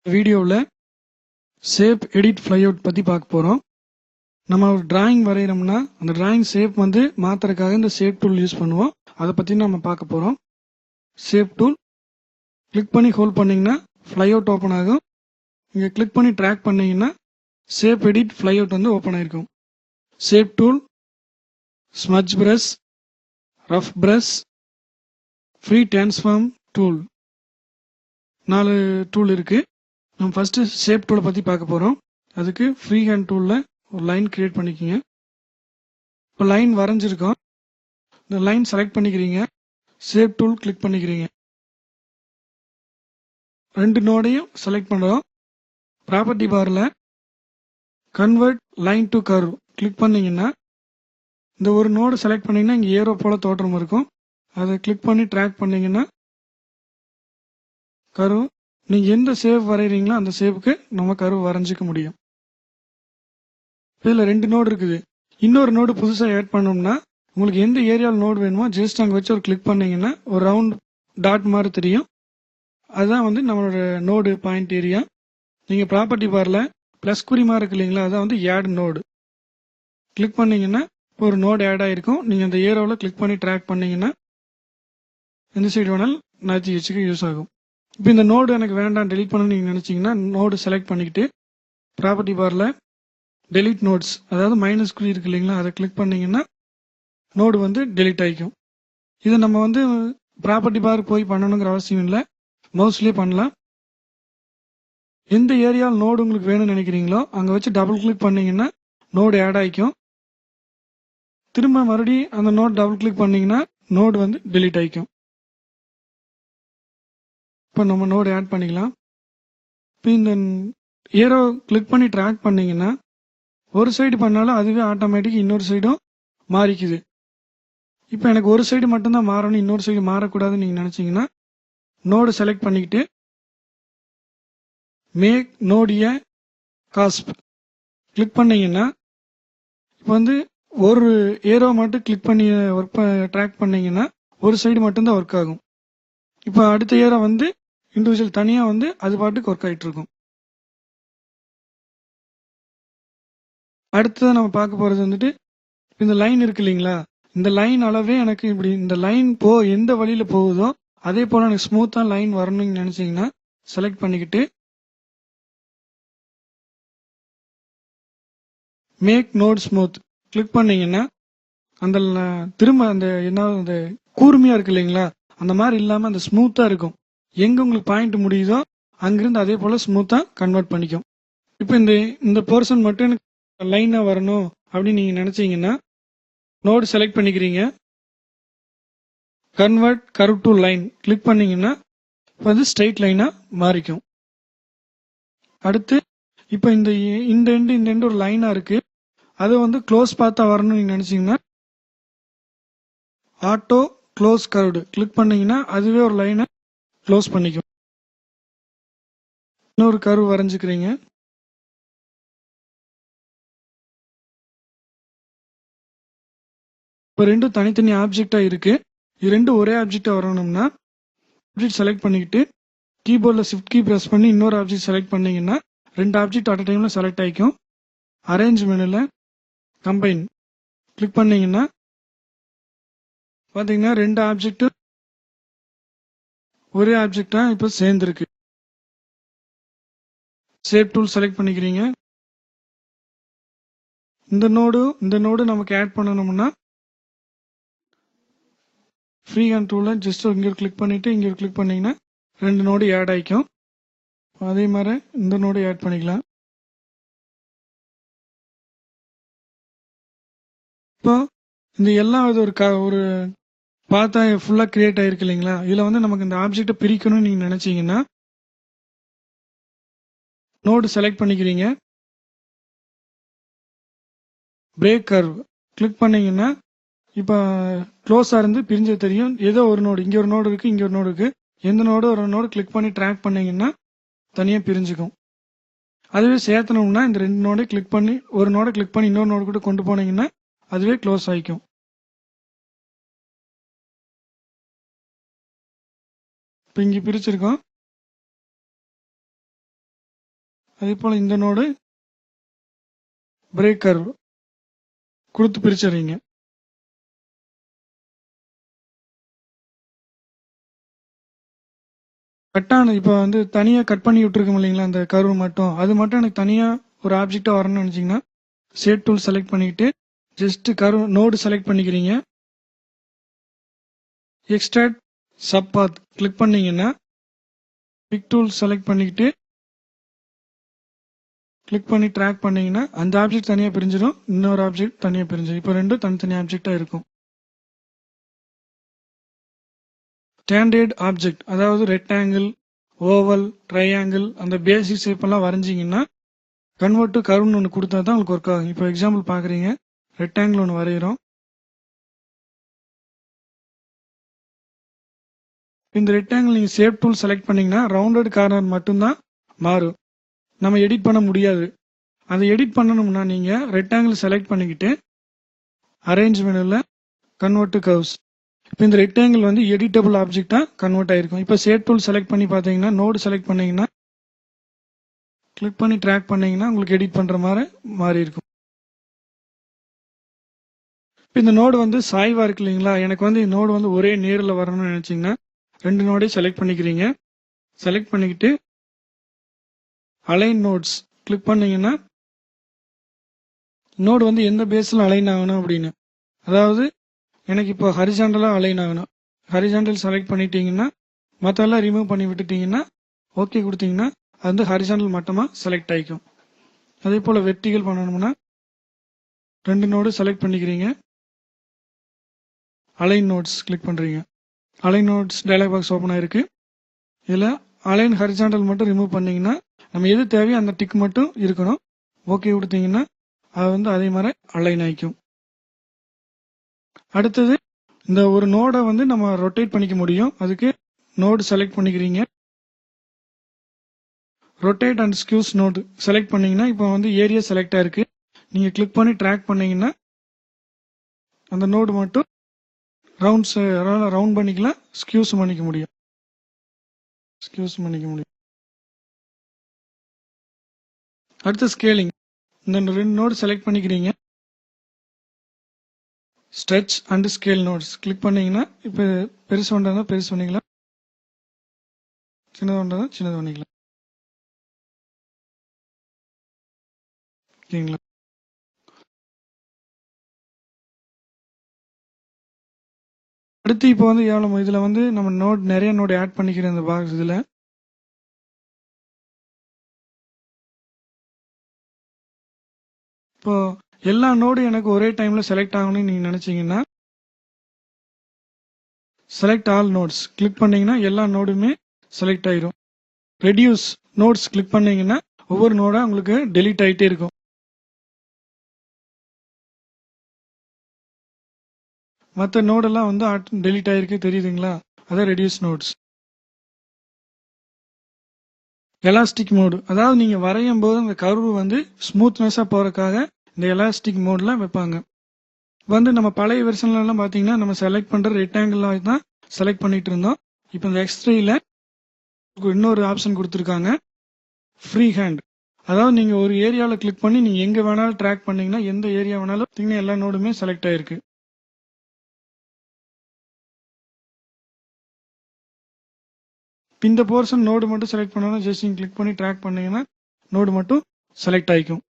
வீடியோவில் shape edit ஃப்ளைஅவுட் பற்றி பார்க்க போகிறோம். நம்ம ஒரு டிராயிங் வரைகிறோம்னா அந்த டிராயிங் ஷேப் வந்து மாற்றுறதுக்காக இந்த ஷேப் டூல் யூஸ் பண்ணுவோம். அதை பற்றி நம்ம பார்க்க போகிறோம். ஷேப் டூல் கிளிக் பண்ணி ஹோல்ட் பண்ணிங்கன்னா ஃப்ளைஅவுட் ஓப்பன் ஆகும். இங்கே கிளிக் பண்ணி ட்ராக் பண்ணிங்கன்னா ஷேப் எடிட் ஃப்ளைஅவுட் வந்து ஓப்பன் ஆகிருக்கும். Shape tool, smudge brush, rough brush, free transform tool, 4 tool இருக்குது. நம்ம ஃபஸ்ட்டு ஷேப் டூலை பற்றி பார்க்க போகிறோம். அதுக்கு ஃப்ரீ ஹேண்ட் டூலில் ஒரு லைன் கிரியேட் பண்ணிக்கிங்க. இப்போ லைன் வரைஞ்சிருக்கோம். இந்த லைன் செலக்ட் பண்ணிக்கிறீங்க. ஷேப் டூல் கிளிக் பண்ணிக்கிறீங்க. 2 நோடையும் செலக்ட் பண்ணுறோம். ப்ராப்பர்ட்டி பாரில் convert line to curve click பண்ணிங்கன்னா இந்த ஒரு நோடு செலக்ட் பண்ணிங்கன்னா இங்கே ஏரோ போல் தோற்றம் இருக்கும். அதை கிளிக் பண்ணி ட்ராக் பண்ணிங்கன்னா கர்வ், நீங்கள் எந்த ஷேப் வரைகிறீங்களோ அந்த ஷேப்புக்கு நம்ம கர்வ் வரைஞ்சிக்க முடியும். இதில் 2 நோடு இருக்குது. இன்னொரு நோடு புதுசாக ஆட் பண்ணோம்னா உங்களுக்கு எந்த ஏரியாவில் நோடு வேணுமோ ஜஸ்ட் அங்கே வச்சு ஒரு கிளிக் பண்ணிங்கன்னா ஒரு ரவுண்ட் டாட் மாதிரி தெரியும். அதுதான் வந்து நம்மளோட நோடு பாயிண்ட் ஏரியா. நீங்கள் ப்ராப்பர்ட்டி பாரில் ப்ளஸ் குறி மாதிரி இருக்கு இல்லைங்களா, அதான் வந்து ஆட் நோடு கிளிக் பண்ணிங்கன்னா இப்போ ஒரு நோடு ஆட் ஆகிருக்கும். நீங்கள் அந்த ஏரோவில் கிளிக் பண்ணி ட்ராக் பண்ணிங்கன்னா எந்த சைடு வேணாலும் நகர்த்தி வச்சுக்க யூஸ் ஆகும். இப்போ இந்த நோடு எனக்கு வேண்டாம் டெலிட் பண்ணணும்னு நீங்கள் நினச்சிங்கன்னா நோடு செலக்ட் பண்ணிக்கிட்டு ப்ராப்பர்ட்டி பாரில் டெலிட் நோட்ஸ், அதாவது மைனஸ் குறி இருக்கு இல்லைங்களா, அதை கிளிக் பண்ணிங்கன்னா நோடு வந்து டெலிட் ஆகிக்கும். இதை நம்ம வந்து ப்ராப்பர்ட்டி பார் போய் பண்ணணுங்கிற அவசியம் இல்லை, மவுஸ்லேயே பண்ணலாம். எந்த ஏரியாவில் நோடு உங்களுக்கு வேணும்னு நினைக்கிறீங்களோ அங்கே வச்சு டபுள் கிளிக் பண்ணிங்கன்னா நோடு ஆட் ஆகிக்கும். திரும்ப மறுபடியும் அந்த நோட் டபுள் கிளிக் பண்ணிங்கன்னா நோடு வந்து டெலிட் ஆகிக்கும். இப்போ நம்ம நோடு ஆட் பண்ணிக்கலாம். இப்போ இந்த ஏரோ கிளிக் பண்ணி ட்ராக் பண்ணிங்கன்னா ஒரு சைடு பண்ணாலும் அதுவே ஆட்டோமேட்டிக் இன்னொரு சைடும் மாறிக்குது. இப்போ எனக்கு ஒரு சைடு மட்டும்தான் மாறணும், இன்னொரு சைடு மாறக்கூடாதுன்னு நீங்கள் நினச்சிங்கன்னா நோடு செலக்ட் பண்ணிக்கிட்டு மேக் நோடிய காஸ்ப் கிளிக் பண்ணிங்கன்னா இப்போ வந்து ஒரு ஏரோ மட்டும் கிளிக் பண்ணி ட்ராக் பண்ணிங்கன்னா ஒரு சைடு மட்டும்தான் ஒர்க் ஆகும். இப்போ அடுத்த ஏரோ வந்து இண்டிவிஜுவல் தனியாக வந்து அது பாட்டுக்கு ஒர்க் ஆகிட்டு இருக்கும். அடுத்தது நம்ம பார்க்க போகிறது வந்துட்டு இந்த லைன் இருக்கு இல்லைங்களா, இந்த லைன் அளவே எனக்கு இப்படி இந்த லைன் எந்த வழியில் போகுதோ அதே போல் எனக்கு ஸ்மூத்தாக லைன் வரணும்னு நினச்சிங்கன்னா செலக்ட் பண்ணிக்கிட்டு மேக் நோட் ஸ்மூத் கிளிக் பண்ணிங்கன்னா அந்த திரும்ப அந்த என்ன அந்த கூர்மையாக இருக்கு இல்லைங்களா, அந்த மாதிரி இல்லாமல் அந்த ஸ்மூத்தாக இருக்கும். எங்கே உங்களுக்கு பாயிண்ட் முடியுதோ அங்கிருந்து அதே போல் ஸ்மூத்தாக கன்வெர்ட் பண்ணிக்கும். இப்போ இந்த போர்ஷன் மட்டும் எனக்கு லைனாக வரணும் அப்படின்னு நீங்கள் நினச்சிங்கன்னா நோடு செலக்ட் பண்ணிக்கிறீங்க. Convert curve to line click பண்ணிங்கன்னா இப்போ வந்து ஸ்ட்ரெயிட் லைனாக மாறிக்கும். அடுத்து இப்போ இந்த எண்டு ஒரு லைனாக இருக்குது, அதை வந்து க்ளோஸ் பார்த்தா வரணும்னு நீங்கள் நினச்சிங்கன்னா ஆட்டோ க்ளோஸ் கர்வ்டு கிளிக் பண்ணிங்கன்னா அதுவே ஒரு லைனை க்ளோஸ் பண்ணிக்கும். இன்னொரு கர்வ் வரைஞ்சிக்கிறீங்க. இப்போ ரெண்டும் தனித்தனி ஆப்ஜெக்டாக இருக்குது. இது ரெண்டும் ஒரே ஆப்ஜெக்டாக வரணும்னா ஆப்ஜெக்ட் செலக்ட் பண்ணிக்கிட்டு கீபோர்டில் ஷிஃப்ட் கீ ப்ரெஸ் பண்ணி இன்னொரு ஆப்ஜெக்ட் செலக்ட் பண்ணிங்கன்னா 2 ஆப்ஜெக்ட் அட் அ டைமில் செலக்ட் ஆகிக்கும். அரேஞ்ச் மெனுவில் கம்பைன் கிளிக் பண்ணிங்கன்னா பார்த்தீங்கன்னா 2 ஆப்ஜெக்டும் ஒரே ஆப்ஜெக்டாக இப்போ சேர்ந்துருக்கு. ஷேப் டூல் செலக்ட் பண்ணிக்கிறீங்க. இந்த நோடு நமக்கு ஆட் பண்ணணும்னா ஃப்ரீ ஹேண்ட் டூலில் ஜஸ்ட் இங்கே ஒரு கிளிக் பண்ணிவிட்டு இங்கே ஒரு கிளிக் பண்ணிங்கன்னா 2 நோடு ஆட் ஆகிக்கும். அதே மாதிரி இந்த நோடு ஆட் பண்ணிக்கலாம். இப்போ இந்த எல்லாம் இது ஒரு பார்த்தா ஃபுல்லாக கிரியேட் ஆகிருக்கு இல்லைங்களா, இதில் வந்து நமக்கு இந்த ஆப்ஜெக்டை பிரிக்கணும்னு நீங்கள் நினச்சிங்கன்னா நோடு செலக்ட் பண்ணிக்கிறீங்க. பிரேக் கர்வ் கிளிக் பண்ணிங்கன்னா இப்போ க்ளோஸாக இருந்து பிரிஞ்சது தெரியும். ஏதோ ஒரு நோடு இங்கே ஒரு நோடு இருக்குது, இங்கே ஒரு நோடு இருக்குது, எந்த நோடு ஒரு நோடு கிளிக் பண்ணி ட்ராக் பண்ணிங்கன்னா தனியாக பிரிஞ்சுக்கும். அதுவே சேர்த்தணும்னா இந்த 2 நோடை கிளிக் பண்ணி ஒரு நோடை கிளிக் பண்ணி இன்னொரு நோடு கூட கொண்டு போனீங்கன்னா அதுவே க்ளோஸ் ஆகிக்கும். இப்போ இங்கே பிரிச்சிருக்கோம். அதே போல் இந்த நோடு பிரேக் கர்வ் கொடுத்து பிரிச்சிடுறீங்க. கட்டான இப்போ வந்து தனியாக கட் பண்ணி விட்டுருக்கோம் இல்லைங்களா, அந்த கர்வ் மட்டும், அது மட்டும் எனக்கு தனியாக ஒரு ஆப்ஜெக்டாக வரணும்னு நினச்சிங்கன்னா ஷேட் டூல் செலக்ட் பண்ணிக்கிட்டு ஜஸ்ட் கர்வ் நோடு செலக்ட் பண்ணிக்கிறீங்க. எக்ஸ்ட்ராக்ட் சப் பாத் கிளிக் பண்ணீங்கன்னா பிக் டூல் செலக்ட் பண்ணிக்கிட்டு கிளிக் பண்ணி ட்ராக் பண்ணீங்கன்னா அந்த ஆப்ஜெக்ட் தனியாக பிரிஞ்சிடும், இன்னொரு ஆப்ஜெக்ட் தனியாக பிரிஞ்சிடும். இப்போ ரெண்டும் தனித்தனி ஆப்ஜெக்டாக இருக்கும். ஸ்டாண்டர்ட் ஆப்ஜெக்ட், அதாவது ரெக்டாங்கிள், ஓவல், ட்ரையாங்கிள், அந்த பேசிக் ஷேப் எல்லாம் வரைஞ்சிங்கன்னா கன்வெர்ட் டு கர்வ்னு ஒன்று கொடுத்தா தான் உங்களுக்கு ஒர்க் ஆகும். இப்போ எக்ஸாம்பிள் பார்க்குறீங்க, ரெக்டாங்கிள் ஒன்று வரைகிறோம். இந்த ரெக்டாங்கிள் நீங்கள் ஷேப் டூல் செலக்ட் பண்ணீங்கன்னா ரவுண்டட் கார்னர் மட்டும்தான் மாறும், நம்ம எடிட் பண்ண முடியாது. அதை எடிட் பண்ணணும்னா நீங்கள் ரெக்டாங்கிள் செலக்ட் பண்ணிக்கிட்டு அரேஞ்ச் மெனுவில் கன்வெர்ட் டு கர்வ்ஸ், இப்போ இந்த ரெக்டாங்கிள் வந்து எடிட்டபிள் ஆப்ஜெக்டாக கன்வெர்ட் ஆகிருக்கும். இப்போ ஷேப் டூல் செலக்ட் பண்ணி பார்த்தீங்கன்னா நோடு செலக்ட் பண்ணீங்கன்னா கிளிக் பண்ணி ட்ராக் பண்ணீங்கன்னா உங்களுக்கு எடிட் பண்ணுற மாதிரி மாறி இருக்கும். இப்போ இந்த நோடு வந்து சாய்வாக இருக்கு இல்லைங்களா, எனக்கு வந்து இந்த நோடு வந்து ஒரே நேரில் வரணும்னு நினச்சிங்கன்னா ரெண்டு நோடையும் செலக்ட் பண்ணிக்கிறீங்க. செலக்ட் பண்ணிக்கிட்டு அலைன் நோட்ஸ் கிளிக் பண்ணீங்கன்னா நோடு வந்து எந்த பேஸில் அலைன் ஆகணும் அப்படின்னு, அதாவது எனக்கு இப்போ ஹரிசாண்டலாக அலைன் ஆகணும். ஹரிசாண்டல் செலக்ட் பண்ணிட்டீங்கன்னா மற்றெல்லாம் ரிமூவ் பண்ணி விட்டுட்டீங்கன்னா ஓகே கொடுத்தீங்கன்னா அது வந்து ஹரிசாண்டல் மட்டமாக செலக்ட் ஆகிக்கும். அதே போல் வெர்டிகல் பண்ணணும்னா ரெண்டு நோடு செலக்ட் பண்ணிக்கிறீங்க. அலைன் நோட்ஸ் கிளிக் பண்ணுறீங்க. Align nodes dialog box open ஆயிருக்கு. இதில் அலைன் ஹரிசாண்டல் மட்டும் ரிமூவ் பண்ணிங்கன்னா நம்ம எது தேவையோ அந்த டிக் மட்டும் இருக்கணும். ஓகே கொடுத்தீங்கன்னா அது வந்து அதே மாதிரி அலைன் ஆகிக்கும். அடுத்தது இந்த ஒரு நோடை வந்து நம்ம ரொட்டேட் பண்ணிக்க முடியும். அதுக்கு நோடு செலக்ட் பண்ணிக்கிறீங்க. ரொட்டேட் அண்ட் ஸ்கியூஸ் நோடு செலக்ட் பண்ணீங்கன்னா இப்போ வந்து ஏரியா செலக்ட் ஆயிருக்கு. நீங்கள் கிளிக் பண்ணி ட்ராக் பண்ணீங்கன்னா அந்த நோடு மட்டும் ரவுண்ட் பண்ணிக்கலாம், ஸ்கியூஸ் பண்ணிக்க முடியும். அடுத்து ஸ்கேலிங், இந்த ரெண்டு நோடு செலக்ட் பண்ணிக்கிறீங்க. Stretch and scale notes click பண்ணீங்கன்னா இப்போ பெருசு பண்ணுறதா பெருசு பண்ணிக்கலாம், சின்னது பண்ணுறதா சின்னது பண்ணிக்கலாம். ஓகேங்களா? அடுத்து இப்போ வந்து எவ்வளோ இதில் வந்து நம்ம நோட் நிறைய நோடு ஆட் பண்ணிக்கிற இந்த பாக்ஸ் இதில் இப்போ எல்லா நோடும் எனக்கு ஒரே டைமில் செலக்ட் ஆகணும்னு நீங்கள் நினச்சிங்கன்னா செலக்ட் ஆல் நோட்ஸ் கிளிக் பண்ணீங்கன்னா எல்லா நோடுமே செலக்ட் ஆயிரும். ரெடியூஸ் நோட்ஸ் கிளிக் பண்ணீங்கன்னா ஒவ்வொரு நோடாக உங்களுக்கு டெலீட் ஆகிட்டே இருக்கும். மற்ற நோடெல்லாம் வந்து டெலீட் ஆகிருக்கு தெரியுதுங்களா, அதான் ரெடியூஸ் நோட்ஸ். எலாஸ்டிக் மோடு, அதாவது நீங்கள் வரையும் போது அந்த கர்வ் வந்து ஸ்மூத்னஸாக போகிறதுக்காக இந்த எலாஸ்டிக் மோடில் வைப்பாங்க. வந்து நம்ம பழைய வெர்ஷன்லாம் பார்த்தீங்கன்னா நம்ம செலக்ட் பண்ணுற ரெக்டாங்கிளாக தான் செலக்ட் பண்ணிட்டு இருந்தோம். இப்போ இந்த X3ல இன்னொரு ஆப்ஷன் கொடுத்துருக்காங்க, ஃப்ரீ ஹேண்ட். அதாவது நீங்கள் ஒரு ஏரியாவில் கிளிக் பண்ணி நீங்கள் எங்கே வேணாலும் ட்ராக் பண்ணீங்கன்னா எந்த ஏரியா வேணாலும் பார்த்தீங்கன்னா எல்லா நோடுமே செலக்ட் ஆகிருக்கு. இந்த போர்ஷன் நோடு மட்டும் செலக்ட் பண்ணணும், ஜஸ்ட் நீங்கள் கிளிக் பண்ணி ட்ராக் பண்ணீங்கன்னா நோடு மட்டும் செலக்ட் ஆகிக்கும்.